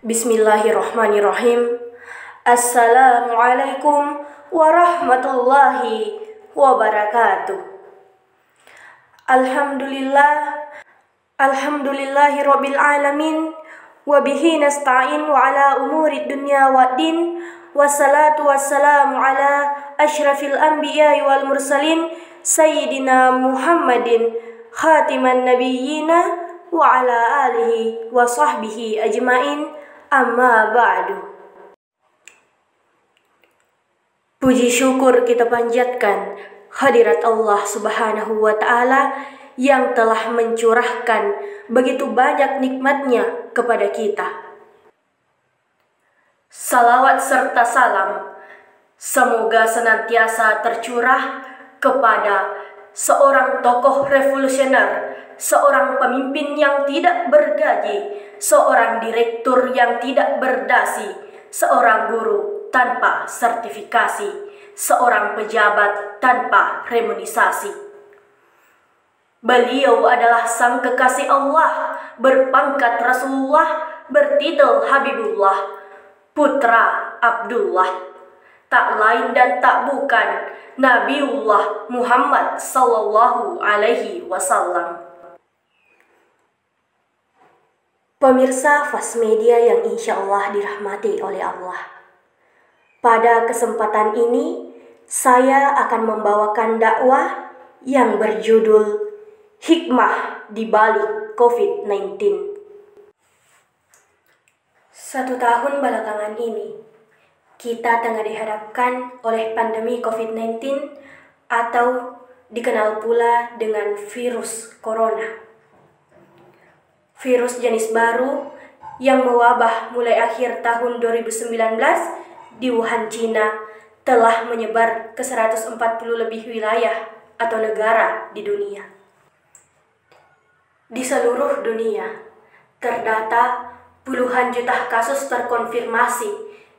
Bismillahirrahmanirrahim. Assalamualaikum warahmatullahi wabarakatuh. Alhamdulillahi alamin. Wabihi nasta'in wa ala umuri dunya waddin. Wassalatu wassalamu ala ashrafil anbiya'i wal mursalin Sayyidina Muhammadin khatiman nabiyyina wa ala alihi wa sahbihi ajmain. Amma ba'du. Puji syukur kita panjatkan hadirat Allah Subhanahu wa Ta'ala yang telah mencurahkan begitu banyak nikmatnya kepada kita. Salawat serta salam semoga senantiasa tercurah kepada seorang tokoh revolusioner, seorang pemimpin yang tidak bergaji, seorang direktur yang tidak berdasi, seorang guru tanpa sertifikasi, seorang pejabat tanpa remunisasi. Beliau adalah sang kekasih Allah, berpangkat Rasulullah, bertitel Habibullah, putra Abdullah, tak lain dan tak bukan Nabiullah Muhammad sallallahu alaihi wasallam. Pemirsa Fast Media yang insya Allah dirahmati oleh Allah. Pada kesempatan ini, saya akan membawakan dakwah yang berjudul Hikmah di Balik COVID-19. 1 tahun belakangan ini, kita tengah dihadapkan oleh pandemi COVID-19 atau dikenal pula dengan virus corona. Virus jenis baru yang mewabah mulai akhir tahun 2019 di Wuhan, Cina, telah menyebar ke 140 lebih wilayah atau negara di dunia. Di seluruh dunia, terdata puluhan juta kasus terkonfirmasi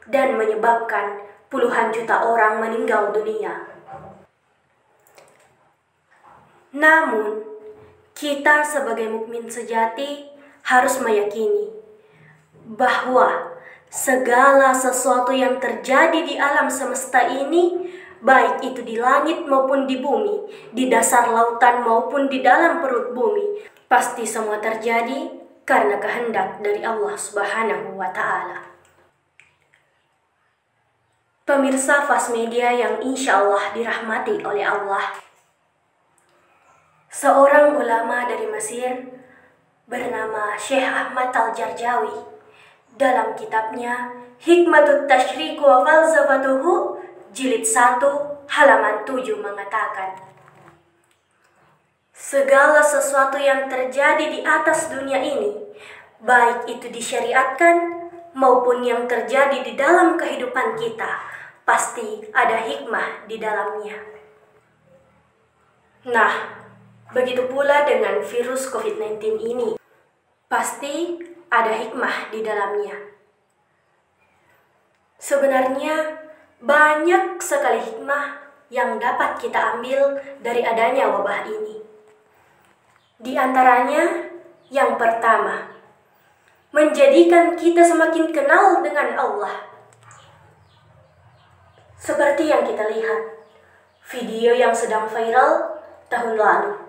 dan menyebabkan puluhan juta orang meninggal dunia. Namun, kita sebagai mukmin sejati harus meyakini bahwa segala sesuatu yang terjadi di alam semesta ini, baik itu di langit maupun di bumi, di dasar lautan maupun di dalam perut bumi, pasti semua terjadi karena kehendak dari Allah Subhanahu wa Ta'ala. Pemirsa Fast Media yang insya Allah dirahmati oleh Allah. Seorang ulama dari Mesir bernama Syekh Ahmad Al-Jarjawi dalam kitabnya Hikmatut Tasyrik wa Falsafatuhu jilid 1 halaman 7 mengatakan, segala sesuatu yang terjadi di atas dunia ini, baik itu disyariatkan maupun yang terjadi di dalam kehidupan kita, pasti ada hikmah di dalamnya. Nah, begitu pula dengan virus COVID-19 ini, pasti ada hikmah di dalamnya. Sebenarnya banyak sekali hikmah yang dapat kita ambil dari adanya wabah ini. Di antaranya, yang pertama, menjadikan kita semakin kenal dengan Allah. Seperti yang kita lihat, video yang sedang viral tahun lalu,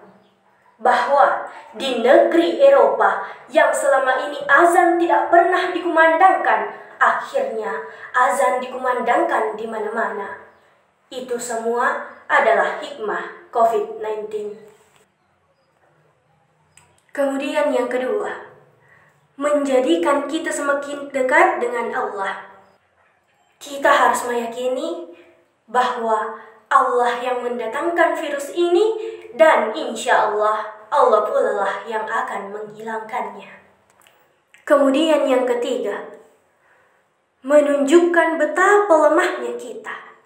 bahwa di negeri Eropa yang selama ini azan tidak pernah dikumandangkan, akhirnya azan dikumandangkan di mana-mana. Itu semua adalah hikmah COVID-19. Kemudian yang kedua, menjadikan kita semakin dekat dengan Allah. Kita harus meyakini bahwa Allah yang mendatangkan virus ini, dan insya Allah, Allah pula lah yang akan menghilangkannya. Kemudian yang ketiga, menunjukkan betapa lemahnya kita.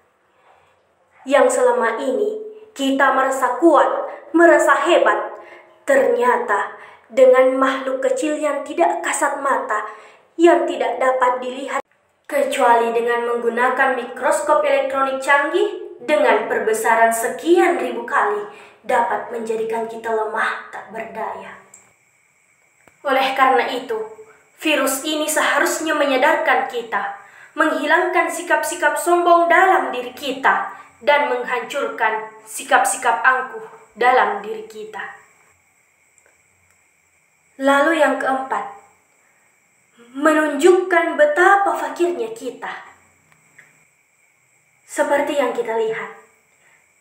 Yang selama ini kita merasa kuat, merasa hebat, ternyata dengan makhluk kecil yang tidak kasat mata, yang tidak dapat dilihat kecuali dengan menggunakan mikroskop elektronik canggih dengan perbesaran sekian ribu kali, dapat menjadikan kita lemah tak berdaya. Oleh karena itu, Virus ini seharusnya menyadarkan kita, menghilangkan sikap-sikap sombong dalam diri kita, dan menghancurkan sikap-sikap angkuh dalam diri kita. Lalu yang keempat, menunjukkan betapa fakirnya kita. Seperti yang kita lihat,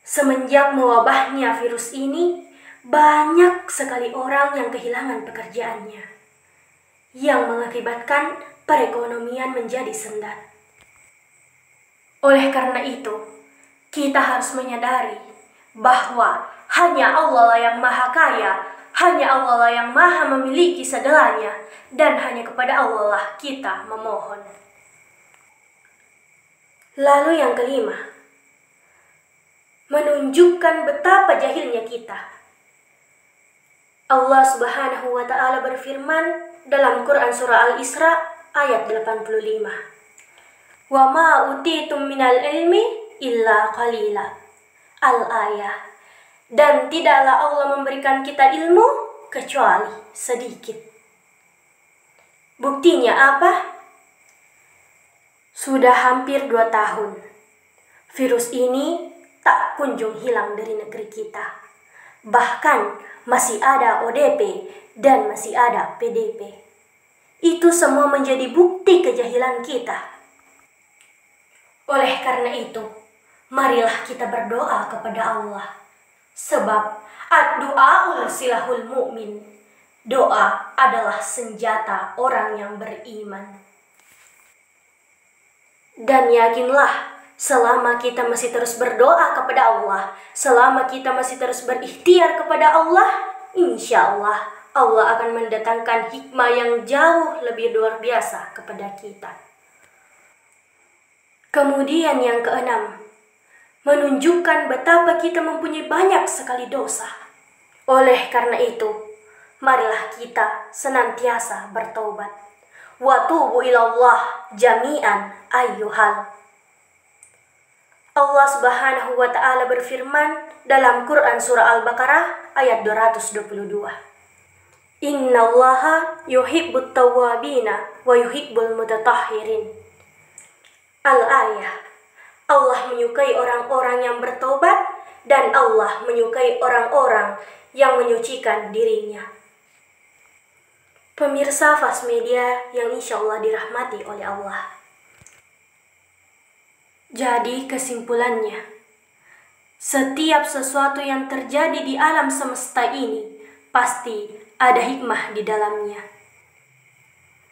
semenjak mewabahnya virus ini, banyak sekali orang yang kehilangan pekerjaannya, yang mengakibatkan perekonomian menjadi sendat. Oleh karena itu, kita harus menyadari bahwa hanya Allah lah yang maha kaya, hanya Allah lah yang maha memiliki segalanya, dan hanya kepada Allah lah kita memohon. Lalu yang kelima, menunjukkan betapa jahilnya kita. Allah Subhanahu wa Ta'ala berfirman dalam Quran surah Al-Isra ayat 85. Wa ma utitum minal ilmi illa qalila. Al-ayah. Dan tidaklah Allah memberikan kita ilmu kecuali sedikit. Buktinya apa? Sudah hampir 2 tahun. Virus ini tak kunjung hilang dari negeri kita. Bahkan masih ada ODP dan masih ada PDP. Itu semua menjadi bukti kejahilan kita. Oleh karena itu, marilah kita berdoa kepada Allah. Sebab ad-du'aul silahul mu'min. Doa adalah senjata orang yang beriman. Dan yakinlah, selama kita masih terus berdoa kepada Allah, selama kita masih terus berikhtiar kepada Allah, insya Allah, Allah akan mendatangkan hikmah yang jauh lebih luar biasa kepada kita. Kemudian yang keenam, menunjukkan betapa kita mempunyai banyak sekali dosa. Oleh karena itu, marilah kita senantiasa bertobat. Wa tubu ilallah jami'an ayyuhal. Allah Subhanahu wa Ta'ala berfirman dalam Quran surah Al-Baqarah ayat 222. Innallaha yuhibbut tawwabina wa yuhibbul mutatahhirin. Al-ayah. Allah menyukai orang-orang yang bertobat dan Allah menyukai orang-orang yang menyucikan dirinya. Pemirsa Fast Media yang insya Allah dirahmati oleh Allah. Jadi kesimpulannya, setiap sesuatu yang terjadi di alam semesta ini pasti ada hikmah di dalamnya.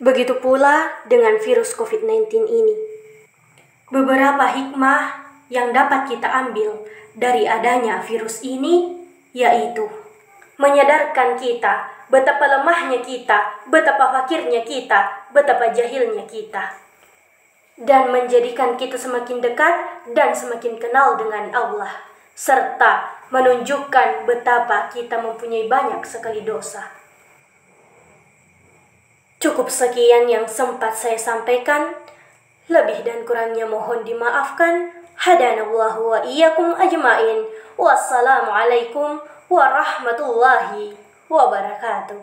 Begitu pula dengan virus COVID-19 ini. Beberapa hikmah yang dapat kita ambil dari adanya virus ini yaitu menyadarkan kita betapa lemahnya kita, betapa fakirnya kita, betapa jahilnya kita, dan menjadikan kita semakin dekat dan semakin kenal dengan Allah, serta menunjukkan betapa kita mempunyai banyak sekali dosa. Cukup sekian yang sempat saya sampaikan. Lebih dan kurangnya mohon dimaafkan. Hadanallahu wa iyyakum ajmain. Wassalamualaikum warahmatullahi wabarakatuh.